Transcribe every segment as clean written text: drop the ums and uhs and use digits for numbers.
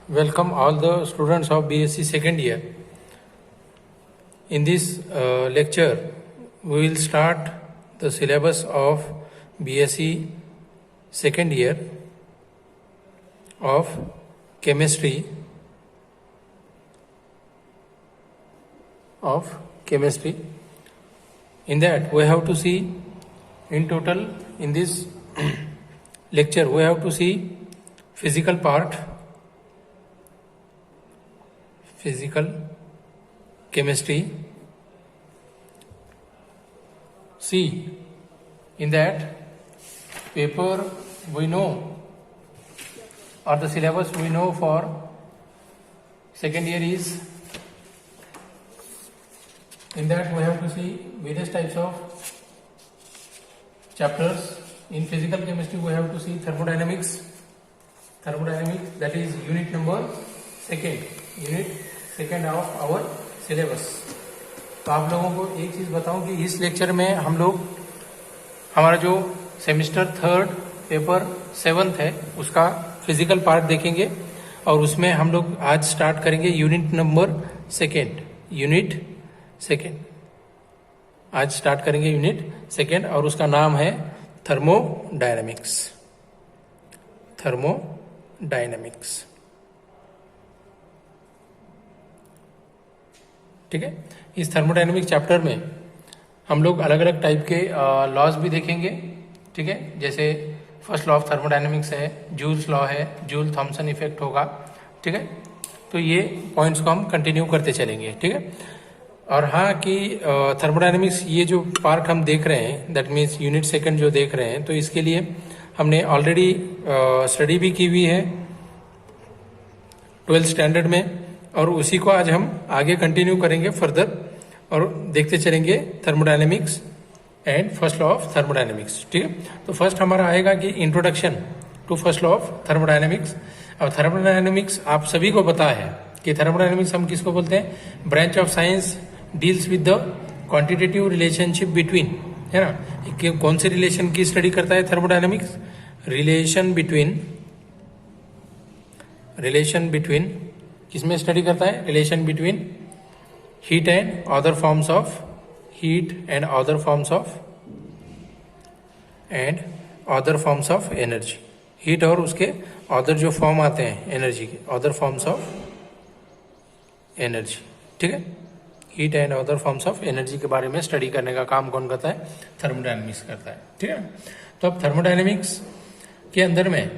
Welcome all the students of BSc second year. In this lecture, we will start the syllabus of BSc second year of chemistry. In that, we have to see in total in this lecture, we have to see physical part, physical chemistry. See, in that paper we know, or the syllabus we know for second year is, in that we have to see various types of chapters. In physical chemistry we have to see thermodynamics, that is unit number second of our syllabus. तो आप लोगों को एक चीज बताऊं कि इस lecture में हम लोग हमारा जो सेमेस्टर थर्ड पेपर 7th है उसका फिजिकल पार्ट देखेंगे और उसमें हम लोग आज स्टार्ट करेंगे यूनिट नंबर सेकेंड। आज स्टार्ट करेंगे यूनिट सेकेंड और उसका नाम है थर्मोडायनेमिक्स। ठीक है। इस थर्मोडायनेमिक्स चैप्टर में हम लोग अलग अलग टाइप के लॉज भी देखेंगे। ठीक है, जैसे फर्स्ट लॉ ऑफ थर्मोडायनेमिक्स है, जूल्स लॉ है, जूल थॉमसन इफेक्ट होगा। ठीक है, तो ये पॉइंट्स को हम कंटिन्यू करते चलेंगे। ठीक है, और हाँ कि थर्मोडायनेमिक्स ये जो पार्ट हम देख रहे हैं, दैट मीन्स यूनिट सेकंड जो देख रहे हैं, तो इसके लिए हमने ऑलरेडी स्टडी भी की हुई है 12th स्टैंडर्ड में, और उसी को आज हम आगे कंटिन्यू करेंगे फर्दर और देखते चलेंगे thermodynamics and first law of thermodynamics. ठीक है, तो फर्स्ट हमारा आएगा कि introduction to first law of thermodynamics. और थर्मोडायनेमिक्स आप सभी को पता है कि थर्मोडायनेमिक्स हम किसको बोलते हैं, branch of science deals with the quantitative relationship between, है ना। कि कौन से रिलेशन की स्टडी करता है थर्मोडायनेमिक्स, रिलेशन बिटवीन किसमें स्टडी करता है, relation between heat and other forms of energy. Heat और उसके अदर जो फॉर्म आते हैं एनर्जी के, अदर फॉर्म्स ऑफ एनर्जी। ठीक है, heat and other forms of energy के बारे में स्टडी करने का काम कौन करता है, थर्मोडायनेमिक्स करता है। ठीक है, तो अब थर्मोडायनेमिक्स के अंदर में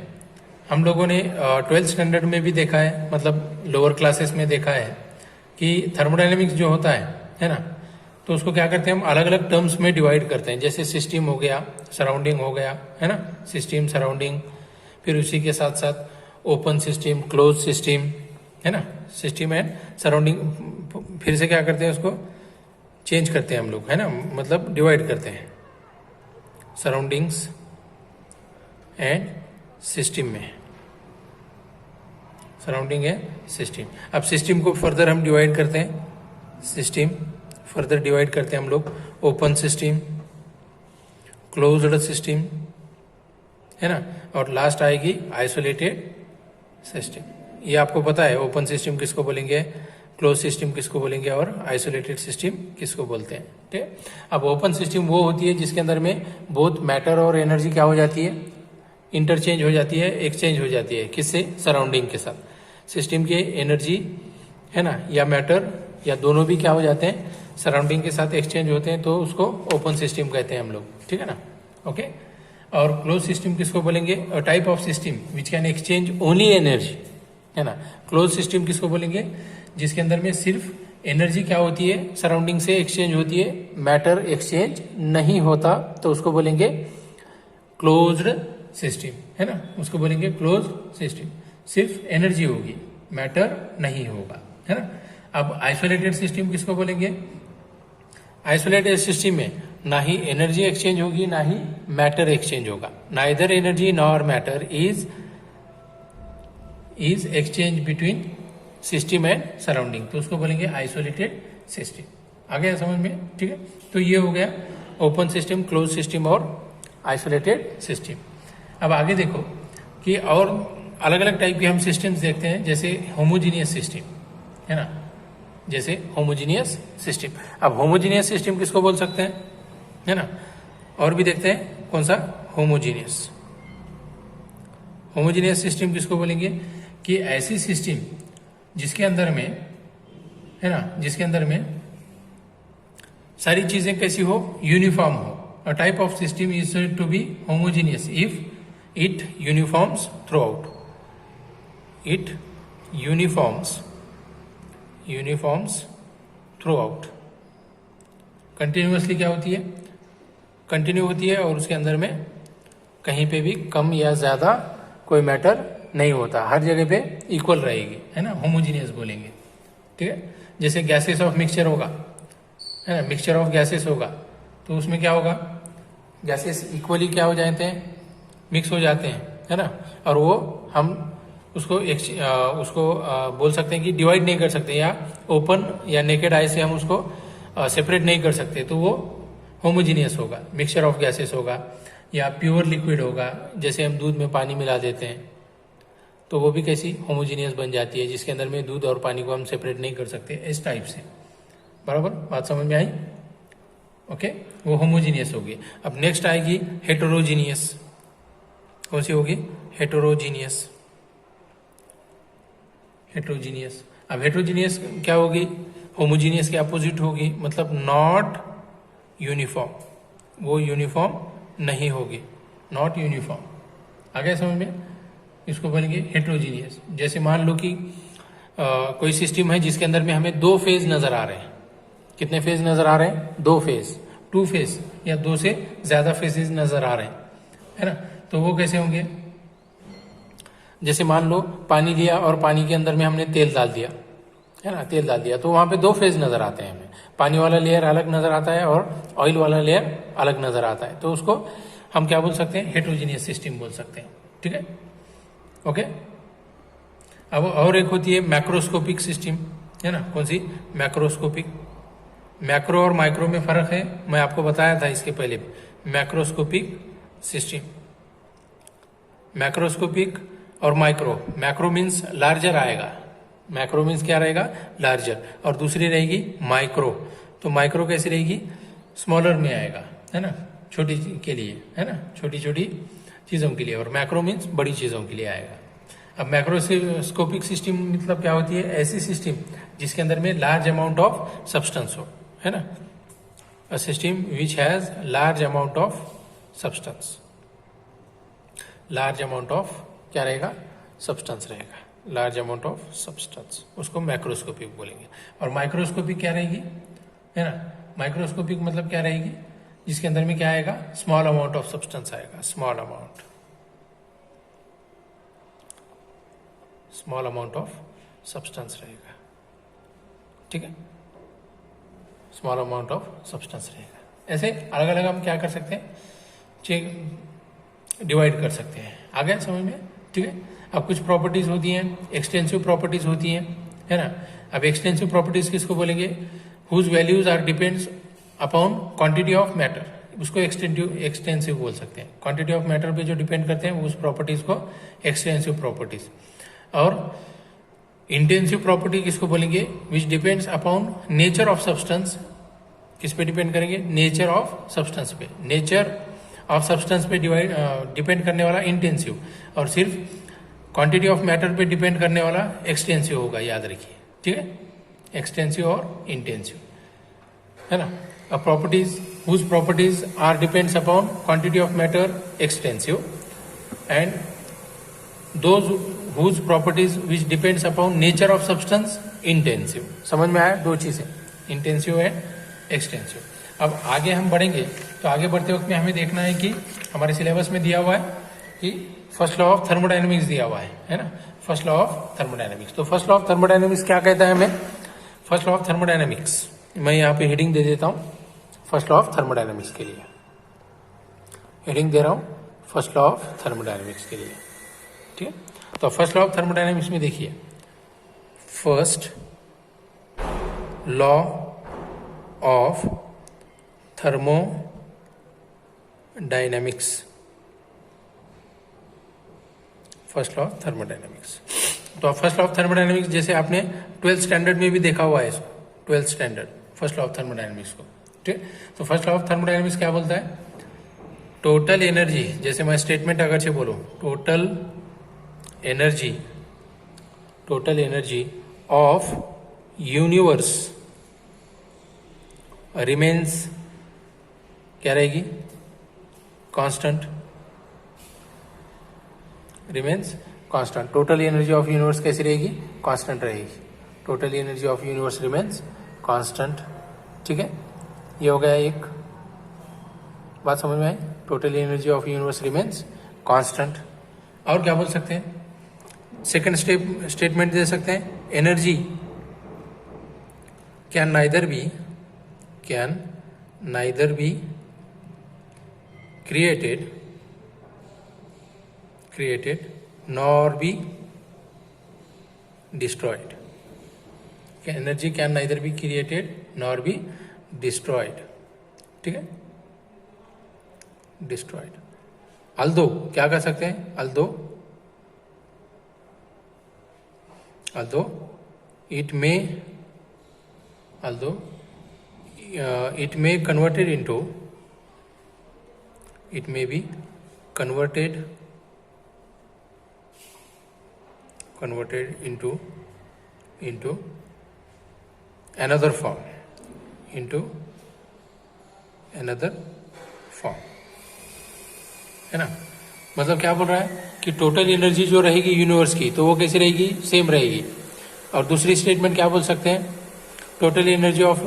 हम लोगों ने 12th स्टैंडर्ड में भी देखा है, मतलब लोअर क्लासेस में देखा है कि थर्मोडायनेमिक्स जो होता है ना, तो उसको क्या करते हैं हम अलग अलग टर्म्स में डिवाइड करते हैं। जैसे सिस्टम हो गया, सराउंडिंग हो गया, है ना, सिस्टम सराउंडिंग, फिर उसी के साथ साथ ओपन सिस्टम, क्लोज सिस्टम, है ना, सिस्टम एंड सराउंडिंग। फिर से क्या करते हैं, उसको चेंज करते हैं हम लोग, है ना, मतलब डिवाइड करते हैं सराउंडिंग्स एंड सिस्टम में, सराउंडिंग है सिस्टम। अब सिस्टम को फर्दर हम डिवाइड करते हैं, हम लोग ओपन सिस्टम, क्लोज्ड सिस्टम, है ना, और लास्ट आएगी आइसोलेटेड सिस्टम। ये आपको पता है ओपन सिस्टम किसको बोलेंगे, क्लोज सिस्टम किसको बोलेंगे और आइसोलेटेड सिस्टम किसको बोलते हैं। ठीक है, अब ओपन सिस्टम वो होती है जिसके अंदर में बोथ मैटर और एनर्जी क्या हो जाती है, इंटरचेंज हो जाती है, एक्सचेंज हो जाती है, किससे, सराउंडिंग के साथ। सिस्टम के एनर्जी, है ना, या मैटर या दोनों भी क्या हो जाते हैं, सराउंडिंग के साथ एक्सचेंज होते हैं, तो उसको ओपन सिस्टम कहते हैं हम लोग। ठीक है ना, ओके। और क्लोज सिस्टम किसको बोलेंगे, type of system which can exchange only energy, है ना। क्लोज सिस्टम किसको बोलेंगे, जिसके अंदर में सिर्फ एनर्जी क्या होती है, सराउंडिंग से एक्सचेंज होती है, मैटर एक्सचेंज नहीं होता, तो उसको बोलेंगे क्लोज्ड सिस्टम, है ना, उसको बोलेंगे क्लोज सिस्टम। सिर्फ एनर्जी होगी, मैटर नहीं होगा, है ना। अब आइसोलेटेड सिस्टम किसको बोलेंगे, आइसोलेटेड सिस्टम में ना ही एनर्जी एक्सचेंज होगी ना ही मैटर एक्सचेंज होगा, neither energy nor matter is exchange between system and surrounding, तो उसको बोलेंगे आइसोलेटेड सिस्टम। आ गया समझ में। ठीक है, तो ये हो गया ओपन सिस्टम, क्लोज सिस्टम और आइसोलेटेड सिस्टम। अब आगे देखो कि और अलग अलग टाइप के हम सिस्टम्स देखते हैं, जैसे होमोजीनियस सिस्टम, है ना, जैसे होमोजीनियस सिस्टम। अब होमोजीनियस सिस्टम किसको बोल सकते हैं, है ना, और भी देखते हैं कौन सा, होमोजीनियस। होमोजीनियस सिस्टम किसको बोलेंगे कि ऐसी सिस्टम जिसके अंदर में, है ना, जिसके अंदर में सारी चीजें कैसी हो, यूनिफॉर्म हो। A type of system is said to be homogeneous if it uniforms throughout, it uniforms throughout. Continuously क्या होती है, कंटिन्यू होती है, और उसके अंदर में कहीं पे भी कम या ज्यादा कोई मैटर नहीं होता, हर जगह पे इक्वल रहेगी, है ना, होमोजीनियस बोलेंगे। ठीक है, जैसे गैसेस ऑफ मिक्सचर होगा, है ना, मिक्सचर ऑफ गैसेस होगा, तो उसमें क्या होगा, गैसेस इक्वली क्या हो जाते हैं, मिक्स हो जाते हैं, है ना, और वो हम उसको बोल सकते हैं कि डिवाइड नहीं कर सकते, या ओपन या नेकेड आई से हम उसको सेपरेट नहीं कर सकते, तो वो होमोजीनियस होगा। मिक्सचर ऑफ गैसेस होगा या प्योर लिक्विड होगा, जैसे हम दूध में पानी मिला देते हैं तो वो भी कैसी, होमोजीनियस बन जाती है, जिसके अंदर में दूध और पानी को हम सेपरेट नहीं कर सकते, इस टाइप से। बराबर, बात समझ में आई? ओके, वो होमोजीनियस होगी। अब नेक्स्ट आएगी हेटेरोजीनियस। कौन सी होगी, हेटेरोजीनियस। हेटेरोजीनियस, अब हेटेरोजीनियस क्या होगी, होमोजीनियस के अपोजिट होगी, मतलब नॉट यूनिफॉर्म, वो यूनिफॉर्म नहीं होगी, नॉट यूनिफॉर्म। आ गया समझ में? इसको बोलेंगे हेटेरोजीनियस। जैसे मान लो कि कोई सिस्टम है जिसके अंदर में हमें दो फेज नजर आ रहे हैं। कितने फेज नजर आ रहे हैं, दो फेज, टू फेज, या दो से ज्यादा फेजेस नजर आ रहे हैं, है ना, तो वो कैसे होंगे, जैसे मान लो पानी लिया और पानी के अंदर में हमने तेल डाल दिया, है ना, तेल डाल दिया, तो वहां पे दो फेज नजर आते हैं हमें, पानी वाला लेयर अलग नजर आता है और ऑयल वाला लेयर अलग नजर आता है, तो उसको हम क्या बोल सकते हैं, हेटेरोजीनियस सिस्टम बोल सकते हैं। ठीक है, ओके। अब और एक होती है मैक्रोस्कोपिक सिस्टम, है ना, कौन सी, मैक्रोस्कोपिक। मैक्रो और माइक्रो में फर्क है, मैं आपको बताया था इसके पहले। मैक्रोस्कोपिक सिस्टम, मैक्रोस्कोपिक और माइक्रो। मैक्रो मीन्स लार्जर आएगा, मैक्रो मीन्स क्या रहेगा, लार्जर, और दूसरी रहेगी माइक्रो। तो माइक्रो कैसी रहेगी, स्मॉलर में आएगा, है ना, छोटी के लिए, है ना, छोटी छोटी चीजों के लिए, और मैक्रो मीन्स बड़ी चीजों के लिए आएगा। अब मैक्रोस्कोपिक सिस्टम मतलब क्या होती है, ऐसी सिस्टम जिसके अंदर में लार्ज अमाउंट ऑफ सब्सटेंस हो, है ना, a system which has large amount of substance, large amount of क्या रहेगा, सब्सटेंस रहेगा, लार्ज अमाउंट ऑफ सब्सटेंस, उसको मैक्रोस्कोपिक बोलेंगे। और माइक्रोस्कोपिक क्या रहेगी, है ना, माइक्रोस्कोपिक मतलब क्या रहेगी, जिसके अंदर में क्या आएगा, स्मॉल अमाउंट ऑफ सब्सटेंस आएगा, स्मॉल अमाउंट ऑफ सब्सटेंस रहेगा। ठीक है, स्मॉल अमाउंट ऑफ सब्सटेंस रहेगा। ऐसे अलग अलग हम क्या कर सकते हैं, चेक डिवाइड कर सकते हैं। आ गया समझ में? ठीक है। अब कुछ प्रॉपर्टीज होती हैं, एक्सटेंसिव प्रॉपर्टीज होती हैं, है ना। अब एक्सटेंसिव प्रॉपर्टीज किसको बोलेंगे, whose values are depends upon quantity of matter, उसको एक्सटेंसिव बोल सकते हैं। क्वांटिटी ऑफ मैटर पे जो डिपेंड करते हैं उस प्रॉपर्टीज को एक्सटेंसिव प्रॉपर्टीज। और इंटेंसिव प्रॉपर्टी किसको बोलेंगे, विच depends upon nature of substance. किस पे डिपेंड करेंगे, नेचर ऑफ सब्सटेंस पे, नेचर ऑफ सब्सटेंस पे डिपेंड करने वाला इंटेंसिव, और सिर्फ क्वांटिटी ऑफ मैटर पे डिपेंड करने वाला एक्सटेंसिव होगा, याद रखिए। ठीक है, एक्सटेंसिव और इंटेंसिव, है ना। अब properties, whose properties are depends upon quantity of matter extensive, and those whose properties which depends upon nature of substance intensive. समझ में आया, दो चीजें, इंटेंसिव एंड एक्सटेंसिव। अब आगे हम बढ़ेंगे, तो आगे बढ़ते वक्त में हमें देखना है कि हमारे सिलेबस में दिया हुआ है कि फर्स्ट लॉ ऑफ थर्मोडायनेमिक्स दिया हुआ है ना, फर्स्ट लॉ ऑफ थर्मोडायनेमिक्स। तो फर्स्ट लॉ ऑफ थर्मोडायनेमिक्स क्या कहता है हमें, फर्स्ट लॉ ऑफ थर्मोडायनेमिक्स, मैं यहाँ पे हेडिंग दे देता हूँ फर्स्ट लॉ ऑफ थर्मोडायनेमिक्स के लिए, हेडिंग दे रहा हूँ फर्स्ट लॉ ऑफ थर्मोडायनेमिक्स के लिए। ठीक है, तो फर्स्ट लॉ ऑफ थर्मोडायनेमिक्स में देखिए, first law of thermodynamics, first law of thermodynamics. तो फर्स्ट लॉ ऑफ थर्मोडायनेमिक्स जैसे आपने 12th स्टैंडर्ड में भी देखा हुआ है इसको, 12th standard first law of thermodynamics को, ठीक। तो फर्स्ट लॉ ऑफ थर्मोडायनेमिक्स क्या बोलता है, टोटल एनर्जी, जैसे मैं स्टेटमेंट अगर से बोलूं, total energy of universe remains क्या रहेगी, constant, remains constant. Total energy of universe कैसी रहेगी, कांस्टेंट रहेगी। Total energy of universe remains constant, ठीक है। ये हो गया एक बात समझ में आई, total energy of universe remains constant. और क्या बोल सकते हैं, सेकंड स्टेटमेंट दे सकते हैं, energy can neither be created nor be destroyed. Energy can neither be created nor be destroyed, ठीक है, destroyed। although क्या कर सकते हैं, although it may be converted into another form, है ना। मतलब क्या बोल रहा है कि टोटल एनर्जी जो रहेगी यूनिवर्स की, तो वो कैसी रहेगी, सेम रहेगी। और दूसरी स्टेटमेंट क्या बोल सकते हैं, total energy of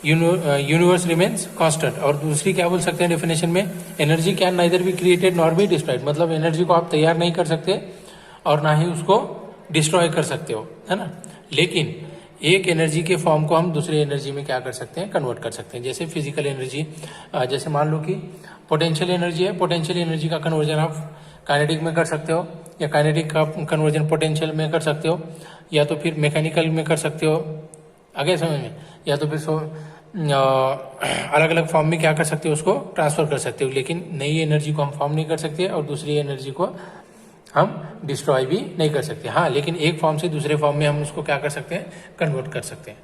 universe remains constant. और दूसरी क्या बोल सकते हैं डेफिनेशन में, energy can neither be created nor be destroyed. मतलब एनर्जी को आप तैयार नहीं कर सकते और ना ही उसको डिस्ट्रॉय कर सकते हो, है ना। लेकिन एक एनर्जी के फॉर्म को हम दूसरे एनर्जी में क्या कर सकते हैं, कन्वर्ट कर सकते हैं। जैसे फिजिकल एनर्जी, जैसे मान लो कि पोटेंशियल एनर्जी है, पोटेंशियल एनर्जी का कन्वर्जन आप काइनेटिक में कर सकते हो, या काइनेटिक का कन्वर्जन पोटेंशियल में कर सकते हो, या तो फिर मैकेनिकल में कर सकते हो, आगे समझ में, या तो फिर अलग अलग फॉर्म में क्या कर सकते हो, उसको ट्रांसफर कर सकते हो। लेकिन नई एनर्जी को हम फॉर्म नहीं कर सकते और दूसरी एनर्जी को हम डिस्ट्रॉय भी नहीं कर सकते। हाँ, लेकिन एक फॉर्म से दूसरे फॉर्म में हम उसको क्या कर सकते हैं, कन्वर्ट कर सकते हैं,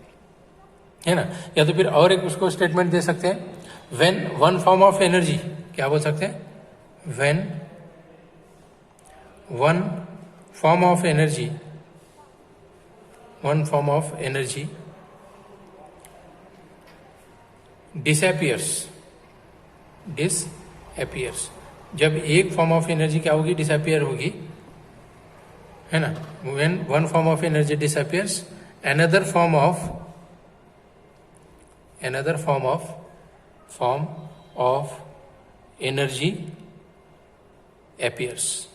है ना। या तो फिर और एक उसको स्टेटमेंट दे सकते हैं, when one form of energy, क्या बोल सकते हैं, when one form of energy disappears, जब एक फॉर्म ऑफ एनर्जी क्या होगी, डिसअपियर होगी, है ना। When one form of energy disappears, another form of energy appears.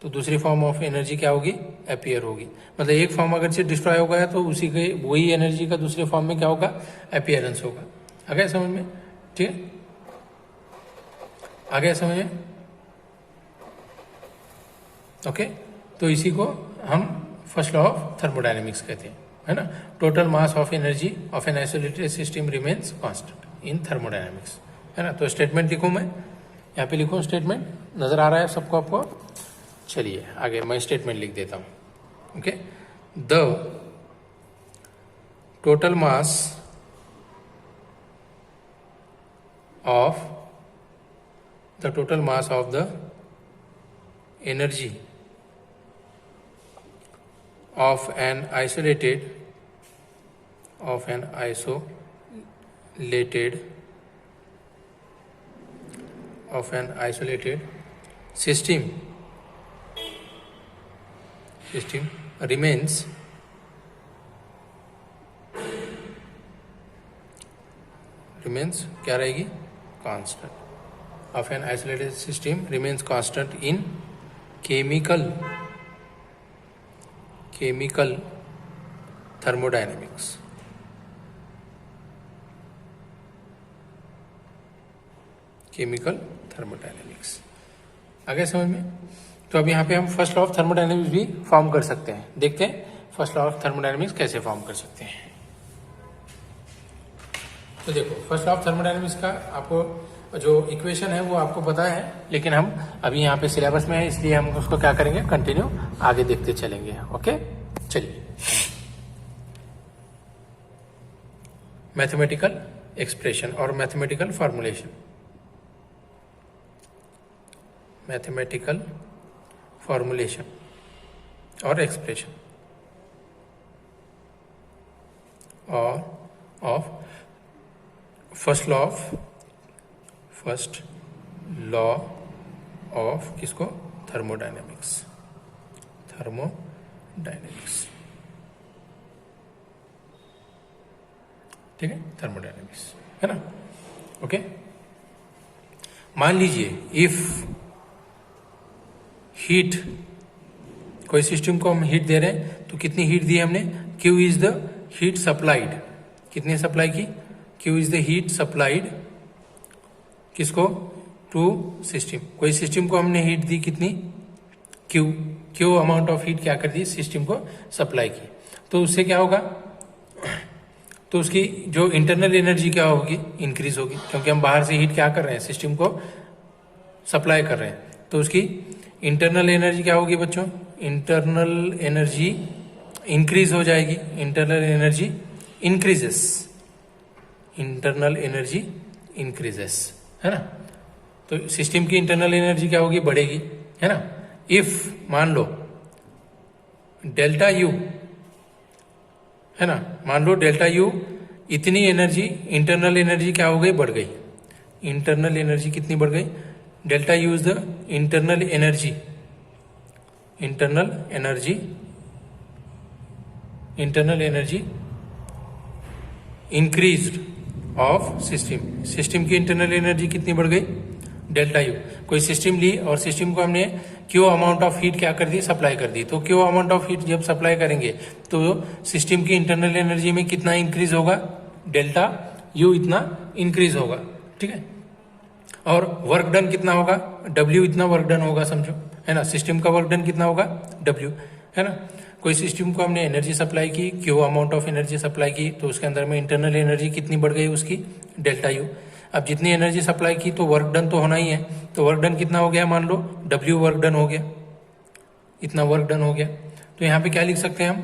तो दूसरी फॉर्म ऑफ एनर्जी क्या होगी, अपीयर होगी। मतलब एक फॉर्म अगर से डिस्ट्रॉय हो गया तो उसी के वही एनर्जी का दूसरे फॉर्म में क्या होगा, अपीयरेंस होगा। आ गया समझ में, ठीक है, आ गया समझ में, ओके। तो इसी को हम फर्स्ट लॉ ऑफ थर्मोडायनेमिक्स कहते हैं, है ना। Total mass of energy of an isolated system remains constant in thermodynamics, है ना। तो स्टेटमेंट लिखूं मैं, यहाँ पे लिखूं स्टेटमेंट, नजर आ रहा है सबको आपको। चलिए आगे मैं स्टेटमेंट लिख देता हूं, okay. The total mass of the energy of an isolated system remains क्या रहेगी, constant of an isolated system remains constant in chemical thermodynamics। आगे समझ में। तो अब यहाँ पे हम फर्स्ट लॉ ऑफ थर्मोडायनेमिक्स भी फॉर्म कर सकते हैं। देखते हैं फर्स्ट लॉ ऑफ थर्मोडायनेमिक्स कैसे फॉर्म कर सकते हैं। तो देखो फर्स्ट लॉ ऑफ थर्मोडायनेमिक्स का आपको जो इक्वेशन है वो आपको पता है, लेकिन हम अभी यहाँ पे सिलेबस में है, इसलिए हम उसको क्या करेंगे, कंटिन्यू आगे देखते चलेंगे। ओके, चलिए। मैथमेटिकल एक्सप्रेशन और मैथमेटिकल फॉर्मुलेशन। मैथमेटिकल फॉर्मुलेशन और एक्सप्रेशन और ऑफ फर्स्ट लॉ ऑफ किसको, थर्मोडायनेमिक्स। ठीक है, थर्मोडायनेमिक्स है ना। ओके, मान लीजिए इफ हीट, कोई सिस्टम को हम हीट दे रहे हैं, तो कितनी हीट दी हमने, Q is the heat supplied, कितनी सप्लाई की, Q is the heat supplied किसको, टू सिस्टम। कोई सिस्टम को हमने हीट दी कितनी, Q अमाउंट ऑफ हीट क्या कर दी, सिस्टम को सप्लाई की। तो उससे क्या होगा, तो उसकी जो इंटरनल एनर्जी क्या होगी, इंक्रीज होगी, क्योंकि हम बाहर से हीट क्या कर रहे हैं, सिस्टम को सप्लाई कर रहे हैं। तो उसकी इंटरनल एनर्जी क्या होगी बच्चों, इंटरनल एनर्जी इंक्रीज हो जाएगी, internal energy increases, internal energy increases, है ना। तो सिस्टम की इंटरनल एनर्जी क्या होगी, बढ़ेगी, है ना। इफ मान लो डेल्टा यू, है ना, मान लो डेल्टा यू इतनी एनर्जी, इंटरनल एनर्जी क्या हो गई, बढ़ गई। इंटरनल एनर्जी कितनी बढ़ गई, delta U is the internal energy, internal energy increased of system की इंटरनल एनर्जी कितनी बढ़ गई, डेल्टा यू। कोई सिस्टम ली और सिस्टम को हमने क्यू अमाउंट ऑफ हीट क्या कर दी, सप्लाई कर दी। तो क्यू अमाउंट ऑफ हीट जब सप्लाई करेंगे तो सिस्टम की इंटरनल एनर्जी में कितना इंक्रीज होगा, डेल्टा यू इतना इंक्रीज होगा, ठीक है। और वर्क डन कितना होगा, डब्ल्यू इतना वर्क डन होगा, समझो, है ना। सिस्टम का वर्क डन कितना होगा, डब्ल्यू, है ना। कोई सिस्टम को हमने एनर्जी सप्लाई की, Q amount of energy supply की, तो उसके अंदर में इंटरनल एनर्जी कितनी बढ़ गई उसकी, डेल्टा यू। अब जितनी एनर्जी सप्लाई की तो वर्क डन तो होना ही है, तो वर्क डन कितना हो गया, मान लो डब्ल्यू वर्क डन हो गया, इतना वर्क डन हो गया। तो यहाँ पे क्या लिख सकते हैं हम,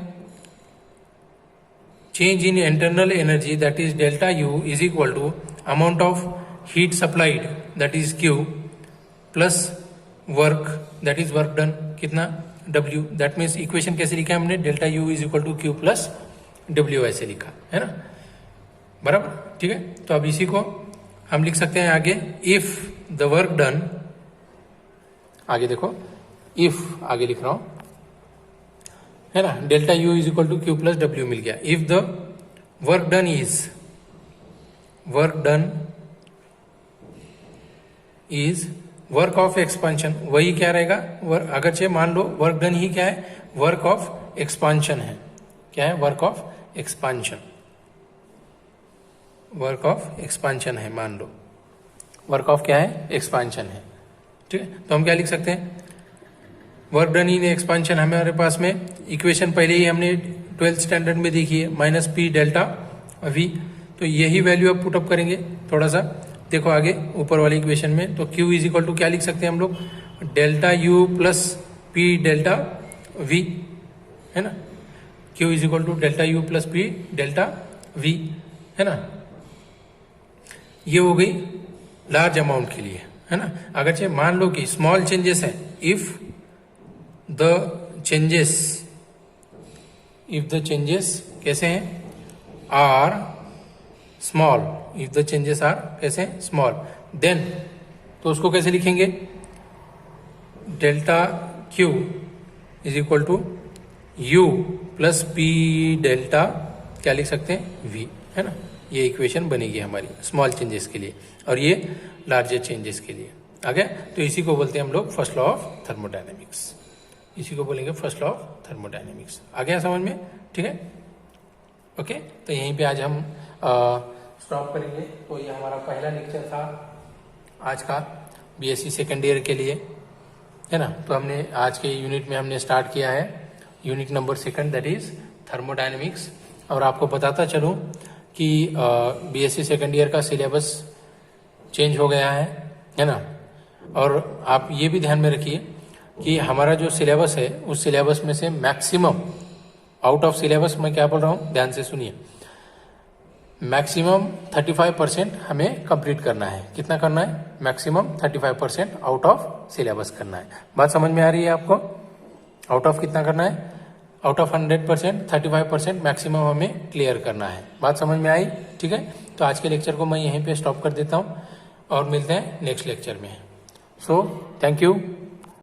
change in internal energy that is delta U is equal to amount of heat supplied that is Q plus work that is work done कितना, डब्ल्यू। दैट मीन्स इक्वेशन कैसे लिखा है हमने, delta U is equal to Q plus W ऐसे लिखा है ना, बराबर, ठीक है। तो अब इसी को हम लिख सकते हैं आगे, इफ द वर्क डन, आगे देखो, इफ आगे लिख रहा हूं, है ना, delta U is equal to Q plus W मिल गया। If the work done is work of expansion, वही क्या रहेगा, अगरचे मान लो वर्क डन ही क्या है, वर्क ऑफ एक्सपांशन है, क्या है, work of expansion, work of expansion है, मान लो वर्क ऑफ क्या है, एक्सपांशन है, ठीक है। तो हम क्या लिख सकते हैं, वर्क डन इन एक्सपांशन, हमारे पास में इक्वेशन पहले ही हमने 12th स्टैंडर्ड में देखी है, माइनस पी डेल्टा वी। तो यही वैल्यू अब पुटअप करेंगे, थोड़ा सा देखो आगे ऊपर वाली इक्वेशन में। तो Q इज इक्वल टू क्या लिख सकते हैं हम लोग, delta U plus P delta V, है ना। Q is equal to delta U plus P delta V, है ना। ये हो गई लार्ज अमाउंट के लिए, है ना। अगर मान लो कि स्मॉल चेंजेस है, इफ द चेंजेस कैसे हैं, are small, if the changes are कैसे हैं, स्मॉल, देन तो उसको कैसे लिखेंगे, delta Q is equal to U plus P delta क्या लिख सकते हैं, वी, है ना। ये इक्वेशन बनेगी हमारी स्मॉल चेंजेस के लिए, और ये लार्जर चेंजेस के लिए आ गया। तो इसी को बोलते हैं हम लोग फर्स्ट लॉ ऑफ थर्मोडायनेमिक्स, इसी को बोलेंगे फर्स्ट लॉ ऑफ थर्मोडायनेमिक्स। आ गया समझ में, ठीक है, ओके। तो यहीं पे आज हम स्टॉप करेंगे। तो ये हमारा पहला लेक्चर था आज का बीएससी सेकेंड ईयर के लिए, है ना। तो हमने आज के यूनिट में हमने स्टार्ट किया है unit number 2 that is thermodynamics. और आपको बताता चलूं कि बीएससी सेकेंड ईयर का सिलेबस चेंज हो गया है ना। और आप ये भी ध्यान में रखिए कि हमारा जो सिलेबस है उस सिलेबस में से मैक्सिमम, आउट ऑफ सिलेबस मैं क्या बोल रहा हूँ ध्यान से सुनिए, मैक्सिमम 35% हमें कंप्लीट करना है। कितना करना है? मैक्सिमम 35% आउट ऑफ सिलेबस करना है। बात समझ में आ रही है आपको? आउट ऑफ कितना करना है? आउट ऑफ 100% 35% मैक्सिमम हमें क्लियर करना है। बात समझ में आई? ठीक है, तो आज के लेक्चर को मैं यहीं पे स्टॉप कर देता हूँ और मिलते हैं नेक्स्ट लेक्चर में। So thank you.